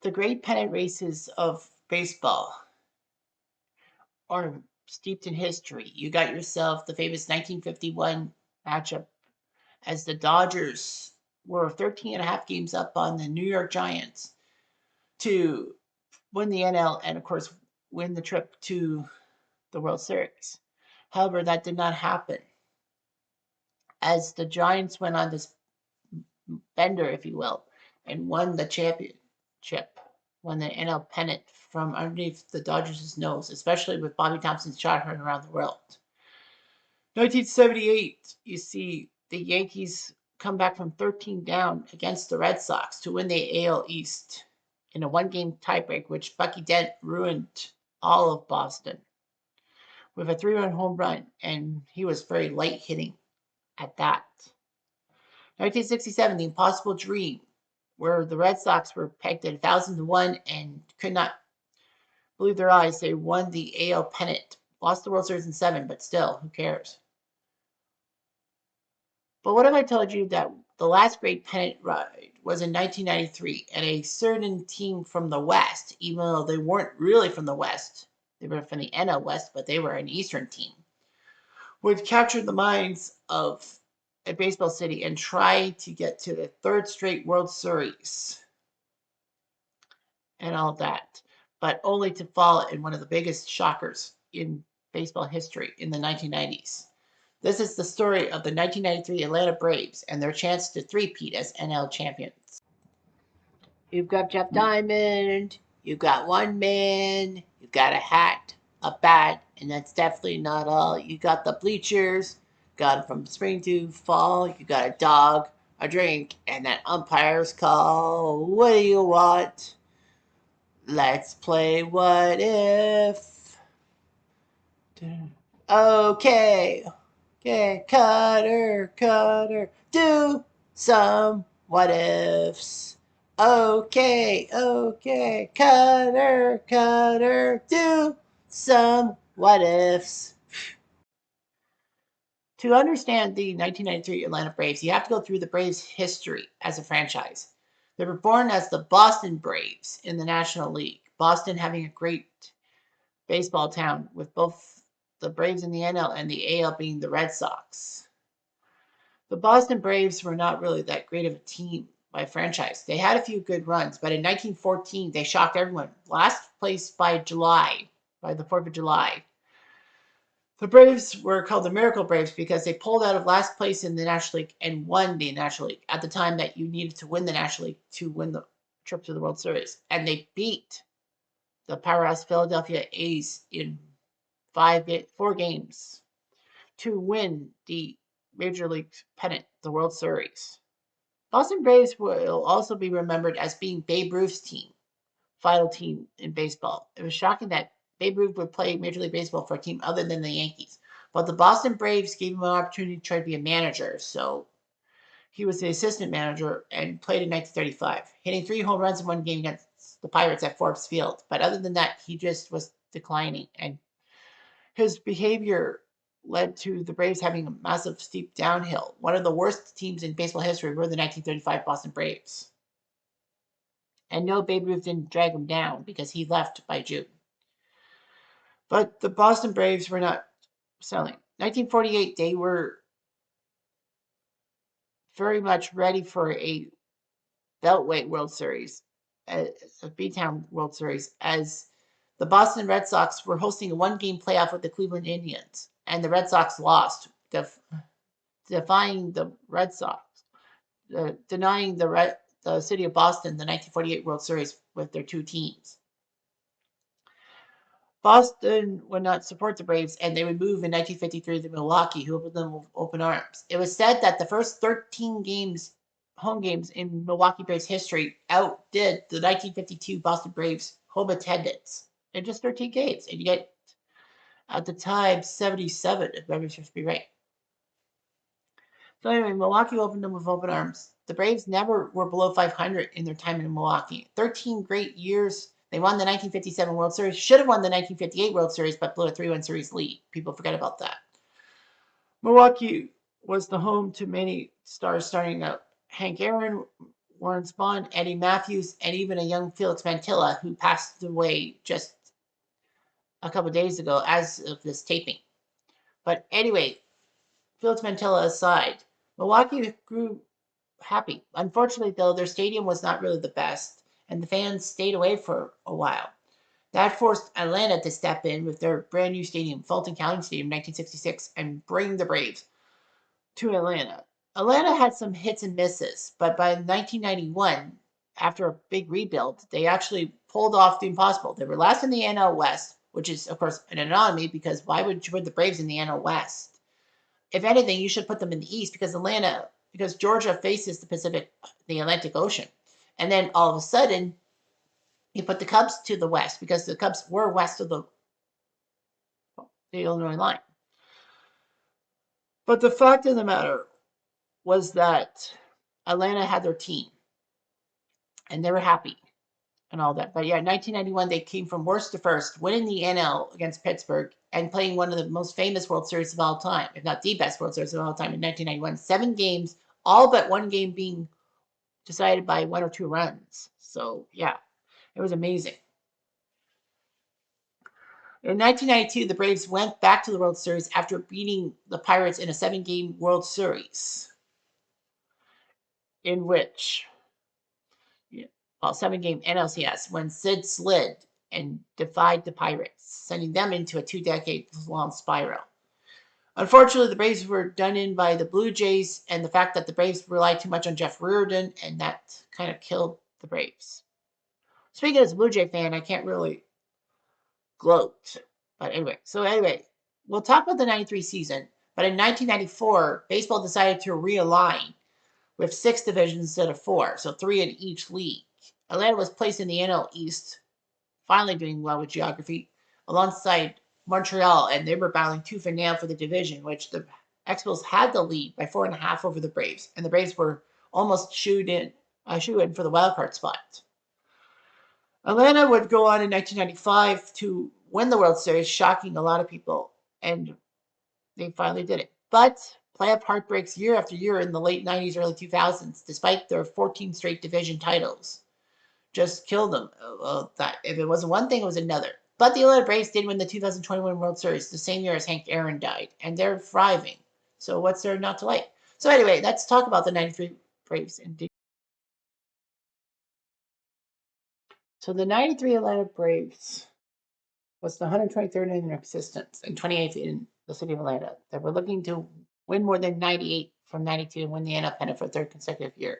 The great pennant races of baseball are steeped in history. You got yourself the famous 1951 matchup as the Dodgers were 13 and a half games up on the New York Giants to win the NL and, of course, win the trip to the World Series. However, that did not happen as the Giants went on this bender, if you will, and won the championship, won the NL pennant from underneath the Dodgers' nose, especially with Bobby Thompson's shot heard around the world. 1978, you see the Yankees come back from 13 down against the Red Sox to win the AL East in a one-game tiebreak, which Bucky Dent ruined all of Boston with a 3-run home run, and he was very light hitting at that. 1967, The Impossible Dream, where the Red Sox were pegged at 1,001 and could not believe their eyes. They won the AL pennant, lost the World Series in 7, but still, who cares? But what if I told you that the last great pennant ride was in 1993, and a certain team from the West, even though they weren't really from the West, they were from the NL West, but they were an Eastern team, would capture the minds of a baseball city and try to get to the third straight World Series and all that, but only to fall in one of the biggest shockers in baseball history in the 1990s. This is the story of the 1993 Atlanta Braves and their chance to three-peat as NL champions. You've got Jeff Diamond, you've got one man, you've got a hat, a bat, and that's definitely not all. You got the bleachers, got it from spring to fall, you got a dog, a drink, and that umpire's call. What do you want? Let's play what if. Okay. Okay, Cutter, do some what ifs. Okay, Cutter, do some what ifs. To understand the 1993 Atlanta Braves, you have to go through the Braves' history as a franchise. They were born as the Boston Braves in the National League, Boston having a great baseball town with both the Braves in the NL and the AL being the Red Sox. The Boston Braves were not really that great of a team by franchise. They had a few good runs, but in 1914, they shocked everyone. Last place by July, by the 4th of July. The Braves were called the Miracle Braves because they pulled out of last place in the National League and won the National League at the time that you needed to win the National League to win the trip to the World Series. And they beat the powerhouse Philadelphia A's in 4 games to win the Major League pennant, the World Series. Boston Braves will also be remembered as being Babe Ruth's team, final team in baseball. It was shocking that Babe Ruth would play Major League Baseball for a team other than the Yankees. But the Boston Braves gave him an opportunity to try to be a manager, so he was the assistant manager and played in 1935, hitting 3 home runs in one game against the Pirates at Forbes Field. But other than that, he just was declining, and his behavior led to the Braves having a massive steep downhill. One of the worst teams in baseball history were the 1935 Boston Braves. And no, Babe Ruth didn't drag him down because he left by June. But the Boston Braves were not selling. 1948, they were very much ready for a Beltway World Series, a B-Town World Series, as the Boston Red Sox were hosting a one-game playoff with the Cleveland Indians, and the Red Sox lost, defying the Red Sox, denying the city of Boston the 1948 World Series with their 2 teams. Boston would not support the Braves, and they would move in 1953 to Milwaukee, who opened them with open arms. It was said that the first 13 home games in Milwaukee Braves history outdid the 1952 Boston Braves home attendance in just 13 games. And you get, at the time, 77, if memory serves me right. So anyway, Milwaukee opened them with open arms. The Braves never were below 500 in their time in Milwaukee. 13 great years. They won the 1957 World Series. Should have won the 1958 World Series, but blew a 3-1 series lead. People forget about that. Milwaukee was the home to many stars starting out. Hank Aaron Warren Spahn, Eddie Matthews, and even a young Felix Mantilla, who passed away just a couple days ago as of this taping. But anyway, Felix Mantilla aside, Milwaukee grew happy. Unfortunately, though, their stadium was not really the best, and the fans stayed away for a while. That forced Atlanta to step in with their brand new stadium, Fulton County Stadium, 1966, and bring the Braves to Atlanta. Atlanta had some hits and misses, but by 1991, after a big rebuild, they actually pulled off the impossible. They were last in the NL West, which is, of course, an anomaly because why would you put the Braves in the NL West? If anything, you should put them in the East because Georgia faces the Atlantic Ocean. And then all of a sudden, you put the Cubs to the West because the Cubs were west of the Illinois line. But the fact of the matter was that Atlanta had their team and they were happy and all that. But yeah, in 1991, they came from worst to first, winning the NL against Pittsburgh and playing one of the most famous World Series of all time, if not the best World Series of all time in 1991. 7 games, all but one game being decided by 1 or 2 runs. So yeah, it was amazing. In 1992, the Braves went back to the World Series after beating the Pirates in a 7-game World Series, in which, well, 7-game NLCS, when Sid slid and defied the Pirates, sending them into a 2-decade-long spiral. Unfortunately, the Braves were done in by the Blue Jays and the fact that the Braves relied too much on Jeff Reardon, and that kind of killed the Braves. Speaking as a Blue Jay fan, I can't really gloat. But anyway, we'll talk about the 93 season. But in 1994, baseball decided to realign with 6 divisions instead of 4, so 3 in each league. Atlanta was placed in the NL East, finally doing well with geography, alongside Montreal, and they were battling tooth and nail for the division, which the Expos had the lead by 4.5 over the Braves, and the Braves were almost shoe in for the wild card spot. Atlanta would go on in 1995 to win the World Series, shocking a lot of people, and they finally did it. But playoff heartbreaks year after year in the late 90s, early 2000s, despite their 14 straight division titles, just killed them. If it wasn't one thing, it was another. But the Atlanta Braves did win the 2021 World Series the same year as Hank Aaron died, and they're thriving. So what's there not to like? So anyway, let's talk about the 93 Braves. So the 93 Atlanta Braves was the 123rd in their existence and 28th in the city of Atlanta. They were looking to win more than 98 from 92 and win the NL pennant for a 3rd consecutive year.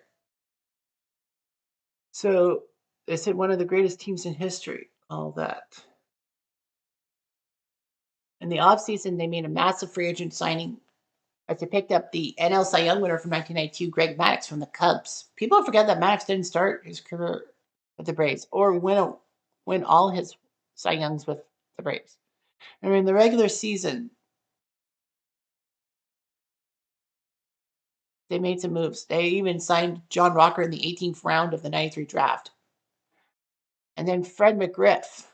So they said one of the greatest teams in history, all that. In the offseason, they made a massive free agent signing as they picked up the NL Cy Young winner from 1992, Greg Maddux from the Cubs. People forget that Maddux didn't start his career with the Braves or win all his Cy Youngs with the Braves. And in the regular season, they made some moves. They even signed John Rocker in the 18th round of the 93 draft. And then Fred McGriff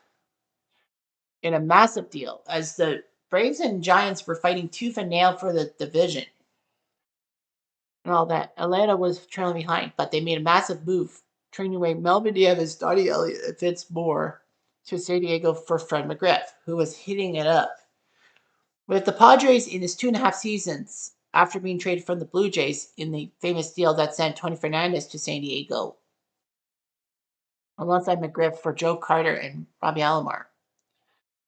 in a massive deal as the Braves and Giants were fighting tooth and nail for the division and all that. Atlanta was trailing behind, but they made a massive move, trading away Melvin Davis, Dottie Elliott, and Vince Moore to San Diego for Fred McGriff, who was hitting it up. With the Padres in his 2.5 seasons after being traded from the Blue Jays in the famous deal that sent Tony Fernandez to San Diego, alongside McGriff for Joe Carter and Robbie Alomar.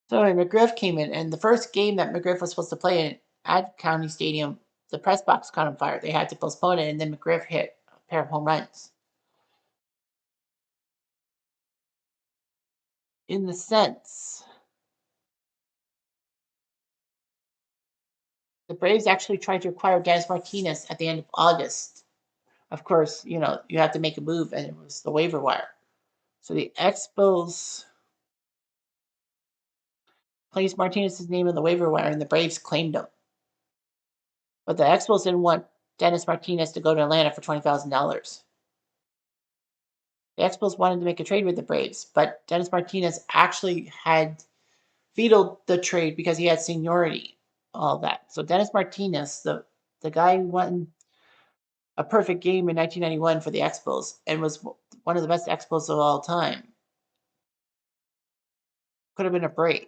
So McGriff came in, and the first game that McGriff was supposed to play in at County Stadium, the press box caught on fire. They had to postpone it, and then McGriff hit a pair of home runs. In the sense, the Braves actually tried to acquire Dennis Martinez at the end of August. Of course, you have to make a move, and it was the waiver wire. So the Expos placed Martinez's name in the waiver wire, and the Braves claimed him. But the Expos didn't want Dennis Martinez to go to Atlanta for $20,000. The Expos wanted to make a trade with the Braves, but Dennis Martinez actually had vetoed the trade because he had seniority, all that. So Dennis Martinez, the guy who won a perfect game in 1991 for the Expos and was one of the best Expos of all time. Could have been a Brave,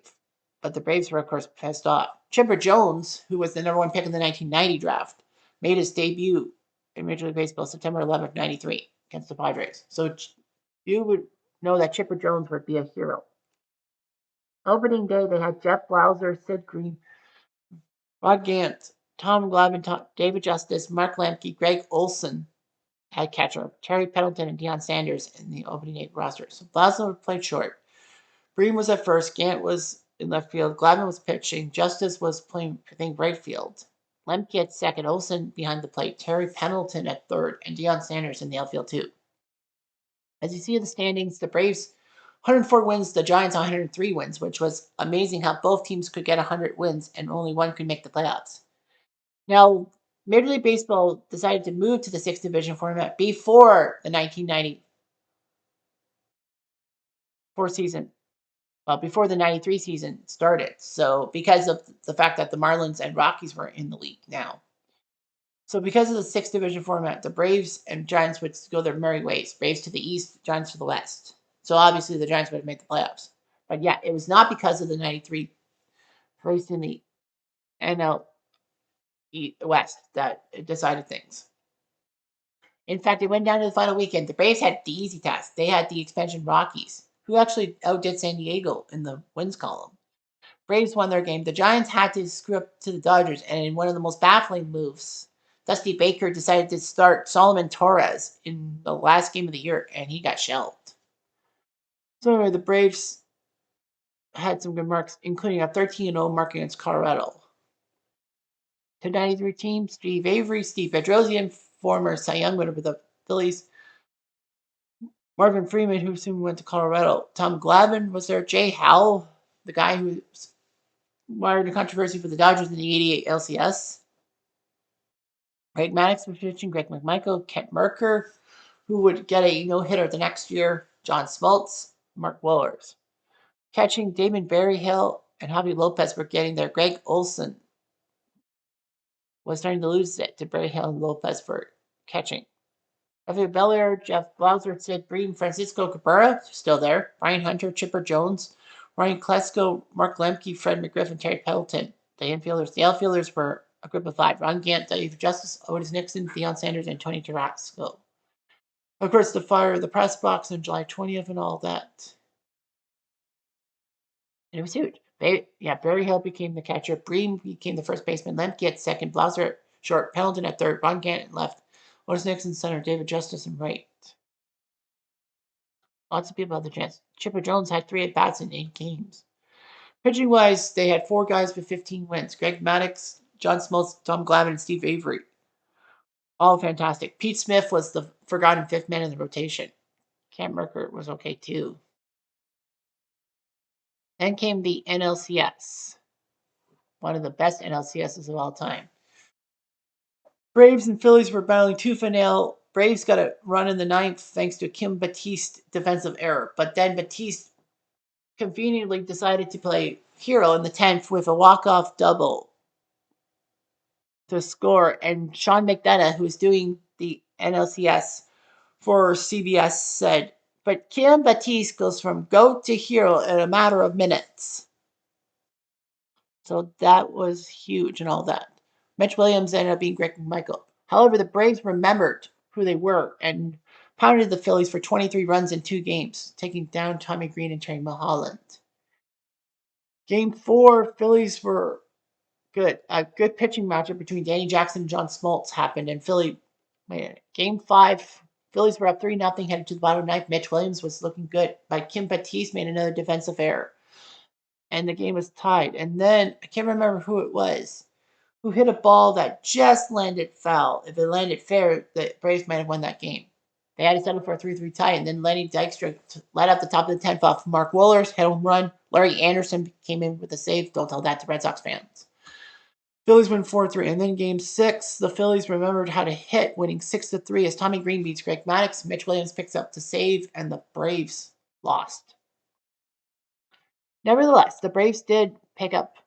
but the Braves were, of course, pissed off. Chipper Jones, who was the number one pick in the 1990 draft, made his debut in Major League Baseball September 11th, 93 against the Padres. So you would know that Chipper Jones would be a hero. Opening day, they had Jeff Blauser, Sid Green, Rod Gant, Tom Glavine, David Justice, Mark Lemke, Greg Olson had catcher, Terry Pendleton, and Deion Sanders in the opening day roster. So Blauser played short. Breen was at first, Gant was in left field, Glavine was pitching, Justice was playing, I think, right field. Lemke at second, Olson behind the plate, Terry Pendleton at third, and Deion Sanders in the outfield too. As you see in the standings, the Braves 104 wins, the Giants 103 wins, which was amazing how both teams could get 100 wins and only one could make the playoffs. Now, Major League Baseball decided to move to the sixth division format before the 1994 season, before the 93 season started. So, because of the fact that the Marlins and Rockies were in the league now. So, because of the sixth division format, the Braves and Giants would go their merry ways. Braves to the east, Giants to the west. So, obviously, the Giants would have made the playoffs. But yeah, it was not because of the 93 place in the NL West that decided things. In fact, it went down to the final weekend. The Braves had the easy task. They had the expansion Rockies, who actually outdid San Diego in the wins column. Braves won their game. The Giants had to screw up to the Dodgers, and in one of the most baffling moves, Dusty Baker decided to start Solomon Torres in the last game of the year, and he got shelved. So anyway, the Braves had some good marks, including a 13-0 mark against Colorado. To 93 team, Steve Avery, Steve Bedrosian, former Cy Young winner with the Phillies, Marvin Freeman, who soon went to Colorado. Tom Glavine was there. Jay Howell, the guy who wired a controversy for the Dodgers in the 88 LCS. Greg Maddux was pitching. Greg McMichael, Kent Merker, who would get a no-hitter the next year. John Smoltz, Mark Wohlers. Catching, Damon Berryhill and Javi Lopez were getting there. Greg Olson was starting to lose it to Berryhill and Lopez for catching. Javier Belair, Jeff Blauser, Sid Bream, Francisco Cabrera, still there. Brian Hunter, Chipper Jones, Ryan Klesko, Mark Lemke, Fred McGriff, and Terry Pendleton. The infielders. The outfielders were a group of five. Ron Gant, Dave Justice, Otis Nixon, Deion Sanders, and Tony Tarasco. Of course, the fire of the press box on July 20th and all that. And it was huge. Berryhill became the catcher. Bream became the first baseman. Lemke at second. Blauser at short. Pendleton at third. Ron Gant at left. Otis Nixon center. David Justice in right. Lots of people had the chance. Chipper Jones had 3 at-bats in 8 games. Pitching-wise, they had 4 guys with 15 wins. Greg Maddux, John Smoltz, Tom Glavine, and Steve Avery. All fantastic. Pete Smith was the forgotten 5th man in the rotation. Kent Merker was okay, too. Then came the NLCS. One of the best NLCSs of all time. Braves and Phillies were battling tooth and nail. Braves got a run in the 9th thanks to a Kim Batiste defensive error. But then Batiste conveniently decided to play hero in the 10th with a walk-off double to score. And Sean McDonough, who's doing the NLCS for CBS, said, but Kim Batiste goes from goat to hero in a matter of minutes. So that was huge and all that. Mitch Williams ended up being Greg McMichael. However, the Braves remembered who they were and pounded the Phillies for 23 runs in 2 games, taking down Tommy Green and Terry Mulholland. Game 4, Phillies were good. A good pitching matchup between Danny Jackson and John Smoltz happened, and Game 5, Phillies were up 3-0 headed to the bottom 9th. Mitch Williams was looking good, but Kim Batiste made another defensive error, and the game was tied. And then, I can't remember who it was, who hit a ball that just landed foul. If it landed fair, the Braves might have won that game. They had to settle for a 3-3 tie, and then Lenny Dykstra led up the top of the 10th off Mark Wohlers, hit a home run. Larry Anderson came in with a save. Don't tell that to Red Sox fans. Phillies win 4-3, and then Game 6, the Phillies remembered how to hit, winning 6-3 as Tommy Green beats Greg Maddux. Mitch Williams picks up the save, and the Braves lost. Nevertheless, the Braves did pick up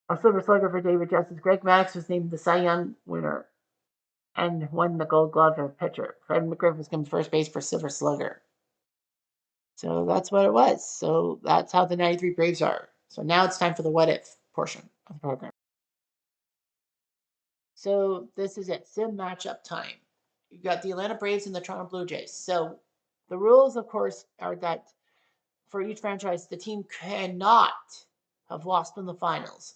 a Silver Slugger for David Justice. Greg Maddux was named the Cy Young winner. and won the Gold Glove for pitcher. Fred McGriff was given first base for Silver Slugger. So that's what it was. So that's how the 93 Braves are. So now it's time for the what if portion of the program. So this is it, sim matchup time. You've got the Atlanta Braves and the Toronto Blue Jays. So the rules, of course, are that for each franchise, the team cannot have lost in the finals.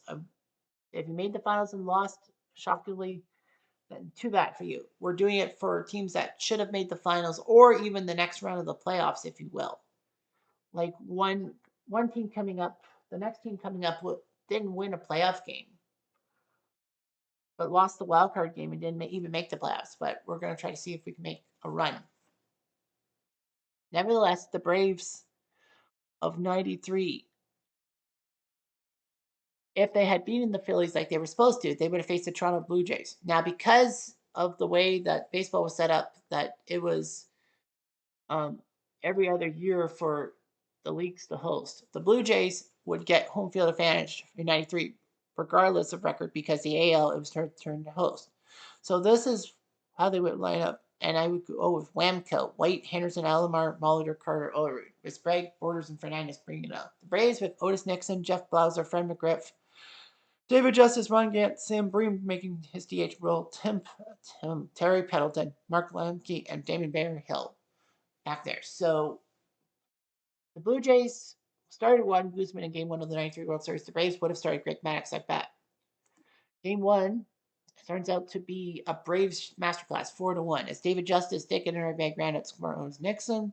If you made the finals and lost, shockingly, then too bad for you. We're doing it for teams that should have made the finals or even the next round of the playoffs, if you will. Like one team coming up, the next team coming up didn't win a playoff game, but lost the wild card game and didn't even make the playoffs. But we're going to try to see if we can make a run. Nevertheless, the Braves of 93, if they had beaten the Phillies like they were supposed to, they would have faced the Toronto Blue Jays. Now, because of the way that baseball was set up, that it was um, every other year for the leagues to host, the Blue Jays would get home field advantage in 93, regardless of record, because the AL, it was their turn to host. So this is how they would line up. And I would go with Whamco, White, Henderson, Alomar, Molitor, Carter, Olerud, with Sprague, Borders, and Fernandez bringing it up. The Braves with Otis Nixon, Jeff Blauser, Fred McGriff, David Justice, Ron Gant, Sam Bream making his DH role, Terry Pendleton, Mark Lemke, and Damon Berryhill back there. So the Blue Jays started one Guzman in game one of the 93 World Series. The Braves would have started Greg Maddux, I bet. Game one turns out to be a Braves masterclass, 4-1, as David Justice, Dick, and RBI grounded Otis Nixon.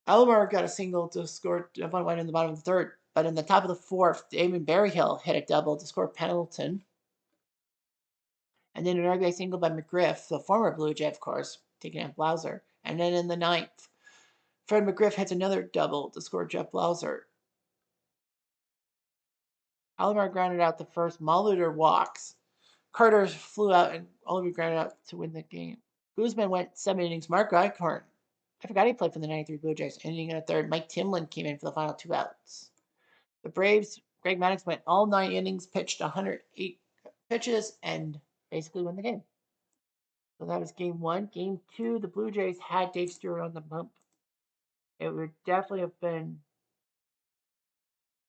Alomar got a single to score Devon White in the bottom of the third, but in the top of the fourth, Damon Berryhill hit a double to score Pendleton. And then an RBI single by McGriff, the former Blue Jay, of course, taking out Blauser. And then in the ninth, Fred McGriff hits another double to score Jeff Blauser. Alomar grounded out the first. Molitor walks. Carter flew out and Oliver grounded out to win the game. Guzman went 7 innings. Mark Eichhorn, I forgot he played for the 93 Blue Jays, inning in a third. Mike Timlin came in for the final 2 outs. The Braves, Greg Maddux went all 9 innings, pitched 108 pitches, and basically won the game. So that was game one. Game two, the Blue Jays had Dave Stewart on the bump. It would definitely have been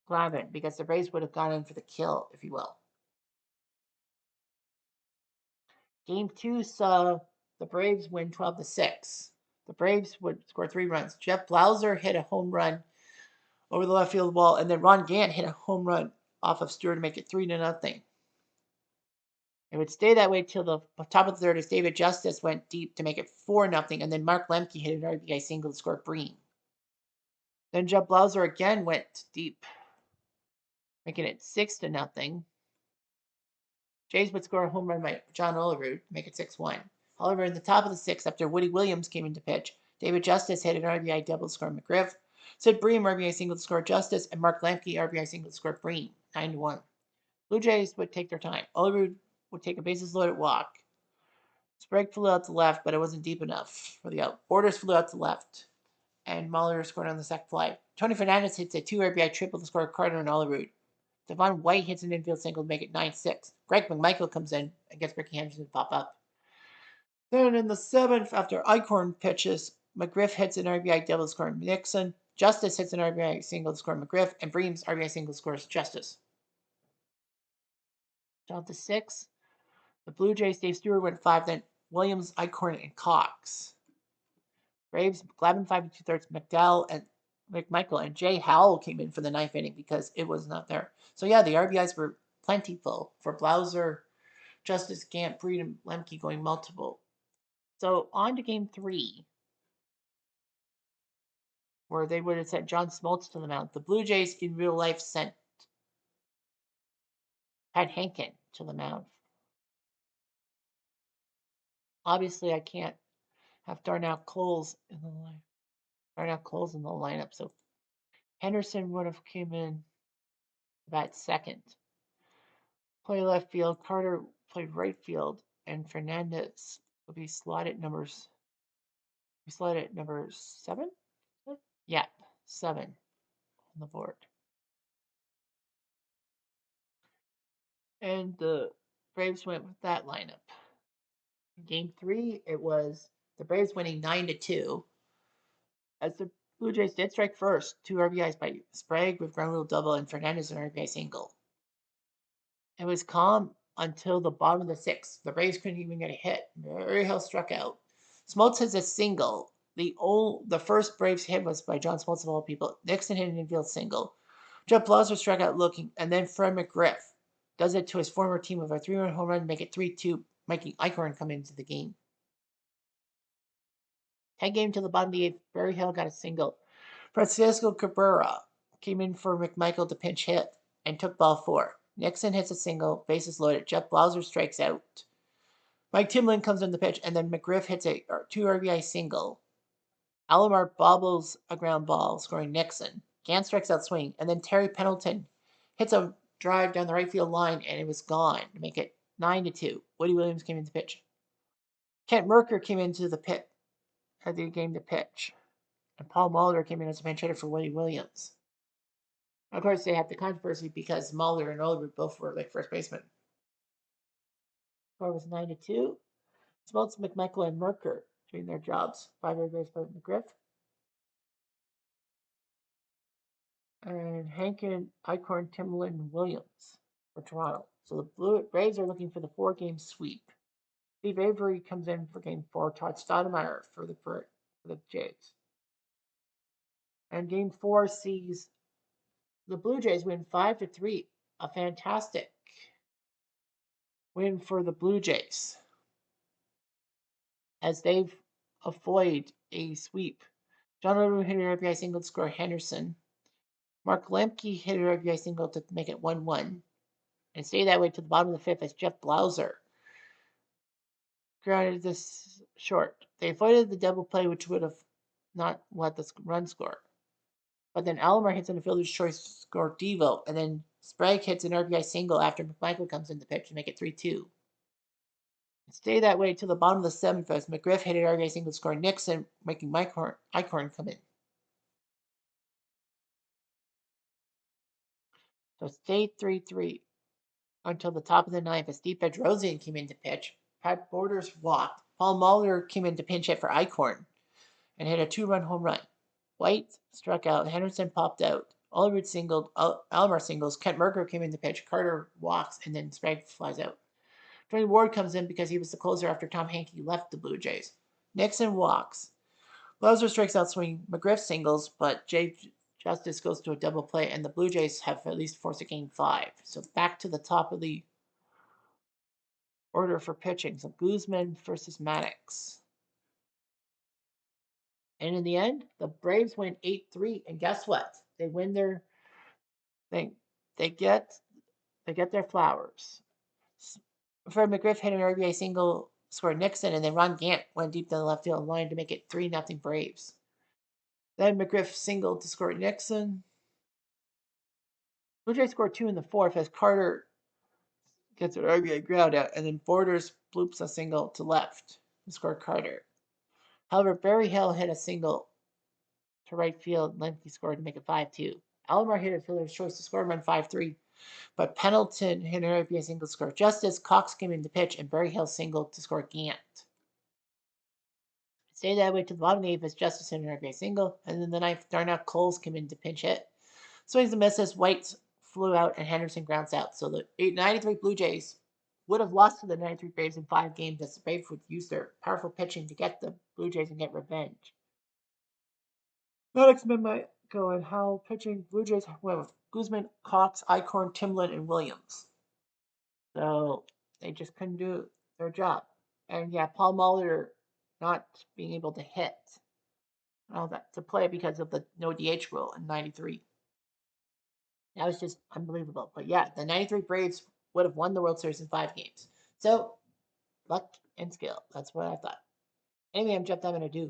Glavine because the Braves would have gone in for the kill, if you will. Game two saw the Braves win 12-6. The Braves would score 3 runs. Jeff Blauser hit a home run over the left field wall, and then Ron Gant hit a home run off of Stewart to make it 3-0. It would stay that way till the top of the third as David Justice went deep to make it 4-0, and then Mark Lemke hit an RBI single to score Breen. Then Jeff Blauser again went deep, making it 6-0. Jays would score a home run by John Olerud, make it 6-1. However, in the top of the sixth, after Woody Williams came into pitch, David Justice hit an RBI double to score McGriff. Sid Bream RBI single to score Justice, and Mark Lemke RBI single to score Bream, 9-1. Blue Jays would take their time. Olerud would take a bases loaded walk. Sprague flew out to left, but it wasn't deep enough for the out. Borders flew out to left, and Mahler scored on the sac fly. Tony Fernandez hits a 2 RBI triple to score Carter and Olerud. Devon White hits an infield single to make it 9-6. Greg McMichael comes in and gets Ricky Henderson to pop up. Then in the seventh, after Eichhorn pitches, McGriff hits an RBI double to score Nixon. Justice hits an RBI single to score McGriff, and Bream's RBI single scores Justice. Down to 6. The Blue Jays, Dave Stewart went 5, then Williams, Eichhorn, and Cox. Braves, Glavine 5 2/3, McDowell, and McMichael, and Jay Howell came in for the ninth inning because it was not there. So yeah, the RBIs were plentiful for Blauser, Justice, Gant, Breed, and Lemke going multiple. So on to game 3, where they would have sent John Smoltz to the mound. The Blue Jays in real life sent Pat Henkin to the mound. Obviously, I can't have Darnell Coles in the lineup, so Henderson would have came in about second. Play left field. Carter played right field, and Fernandez will be slotted number 7. Yeah, 7 on the board. And the Braves went with that lineup. Game three, it was the Braves winning 9-2. As the Blue Jays did strike first, two RBIs by Sprague with ground rule double and Fernandez an RBI single. It was calm until the bottom of the sixth. The Braves couldn't even get a hit. Berryhill struck out. Smoltz hits a single. The first Braves hit was by John Smoltz of all people. Nixon hit an infield single. Jeff Blauser struck out looking, and then Fred McGriff does it to his former team with a 3-run home run to make it 3-2, making Eichhorn come into the game. 10 game to the bottom of the eighth. Berryhill got a single. Francisco Cabrera came in for McMichael to pinch hit and took ball four. Nixon hits a single, bases loaded. Jeff Blauser strikes out. Mike Timlin comes in the pitch, and then McGriff hits a 2 RBI single. Alomar bobbles a ground ball, scoring Nixon. Gant strikes out swinging, and then Terry Pendleton hits a drive down the right field line, and it was gone to make it 9-2. Woody Williams came in to pitch. Kent Mercker came into the pit at the game to pitch, and Paul Molitor came in as a pinch hitter for Woody Williams. Of course, they had the controversy because Molitor and Olerud both were like first basemen. Score was 9-2. Smoltz, McMichael, and Mercker doing their jobs. 5 RBIs by McGriff. And Hankin, Eichhorn, Timlin, and Williams for Toronto. So the Braves are looking for the 4-game sweep. Steve Avery comes in for game 4. Todd Stoudemire for the Jays. And game 4 sees the Blue Jays win 5-3. A fantastic win for the Blue Jays as they've avoided a sweep. John Olerud hit an RBI single to score Henderson. Mark Lemke hit an RBI single to make it 1-1. And stay that way to the bottom of the fifth as Jeff Blauser grounded this short. They avoided the double play, which would have not let the run score. But then Alomar hits an fielder's choice to score Devo, and then Sprague hits an RBI single after McMichael comes in the pitch to make it 3-2. Stay that way to the bottom of the seventh as McGriff hit an RBI single to score Nixon, making Eichhorn come in. So stayed 3-3 until the top of the ninth as Steve Bedrosian came in to pitch. Pat Borders walked. Paul Molitor came in to pinch hit for Eichhorn and hit a 2-run home run. White struck out. Henderson popped out. Olerud singled. Alomar singles. Kent Mercker came in to pitch. Carter walks, and then Sprague flies out. Tony Ward comes in because he was the closer after Tom Hankey left the Blue Jays. Nixon walks. Blauser strikes out swinging. McGriff singles, but Jay Justice goes to a double play, and the Blue Jays have at least forced a game 5. So back to the top of the order for pitching. So Guzman versus Maddox. And in the end, the Braves win 8-3. And guess what? They win their thing. They get their flowers. Fred McGriff hit an RBI single, scored Nixon, and then Ron Gant went deep down the left field line to make it 3-0 Braves. Then McGriff singled to score Nixon. Blue Jays scored 2 in the fourth as Carter gets an RBI ground out, and then Borders bloops a single to left to score Carter. However, Berryhill hit a single to right field. Lemke scored to make it 5-2. Alomar hit a fielder's choice to score run 5-3, but Pendleton hit an RBI single to score Justice. Cox came in to pitch, and Berryhill singled to score Gant. Stayed that way to the bottom of the eighth as Justice hit an RBI single, and then the ninth, Darnell Coles came in to pinch hit. Swings and misses. White flew out, and Henderson grounds out. So the 93 Blue Jays would have lost to the 93 Braves in 5 games as the Braves would use their powerful pitching to get the Blue Jays and get revenge. Maddox might go and how pitching Blue Jays went with Guzman, Cox, Eichhorn, Timlin, and Williams. So they just couldn't do their job. And yeah, Paul Molitor not being able to hit all that to play because of the no DH rule in 93. That was just unbelievable. But yeah, the 93 Braves would have won the World Series in 5 games. So luck and skill. That's what I thought. Anyway, I'm Jeff Diamond. I do